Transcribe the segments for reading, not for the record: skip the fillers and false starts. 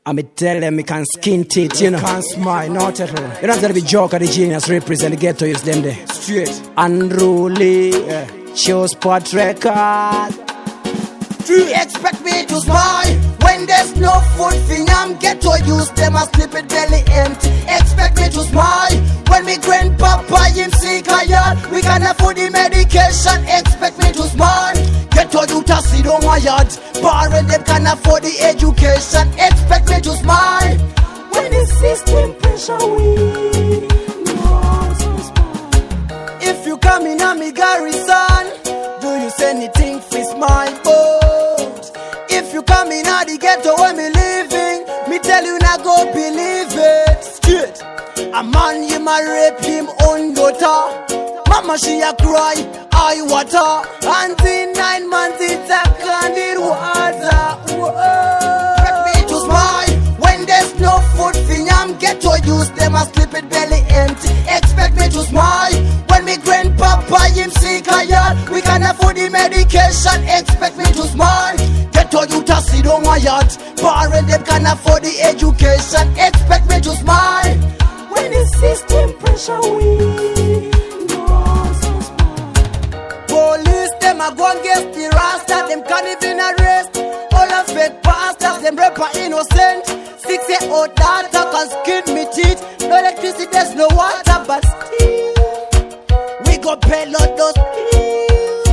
I me tell them me can skin teeth, you know. Can't smile, not at all. You don't have to be joke of the genius represent the ghetto, use them there. Straight. Unruly, show spot record. Expect me to smile when there's no food for yam. Ghetto use them a sleep it belly empty. Expect me to smile when me grandpapa him sick a yard. We can afford the medication. Expect me to smile. Ghetto you to sit on my yard. Parents them can afford the education. Expect me to smile when the system pressure we. If you come in a me garrison, do you say anything for my boat? If you come in a the ghetto where me living, me tell you not go believe it. Straight. A man him a rape him own daughter. Mama she a cry, I water. And in 9 months it's a candid water. Expect me to smile when there's no food for yam. Ghetto use them a sleep it belly empty. Expect me to smile when me grandpapa him sick a yard. We can afford the medication. Expect me to smile. Ghetto you to sit on my yard. Parents them can afford the education. Expect me to smile when the system pressure we. Police them a go against the rasta. Them can't even arrest all the fake pastors. Them rapper innocent. 6-year-old daughter can skin me teeth. No electricity, there's no water, but still we go pay lot those bills.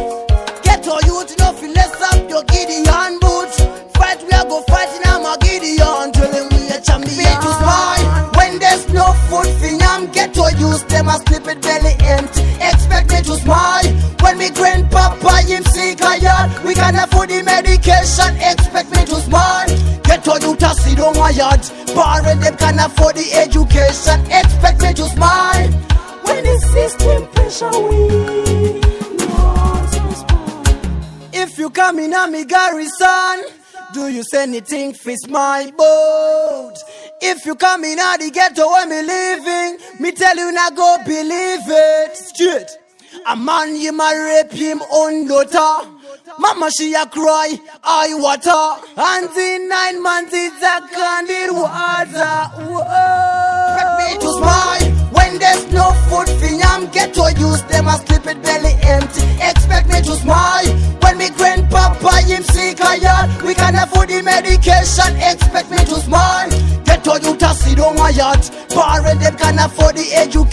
Ghetto youth no feel less up your Gideon boots. Fight we a go fighting I'm a Gideon. Tell them we a champion. To smile when there's no food for yam. Ghetto youth them a sleep it belly empty. Expect me to smile when me grandpapa him sick a yard. We can afford the medication. Expect me to smile. Ghetto youth a sit on my yard. Parents them can afford the education. Expect me to smile when the system pressure we. If you come in a me garrison, do you say anything fits my boat? If you come in a the ghetto where me living, me tell you not go believe it. Straight. A man him a rape him own daughter. Mama she a cry, I water. And in 9 months it's a candid water. Expect me to smile when there's no food for yam. Ghetto use them a sleep it belly empty. Expect me to smile when me grandpapa him sick a yard. We can afford the medication. Expect me to smile. Ghetto you to sit on my yard. Parents them can afford the education.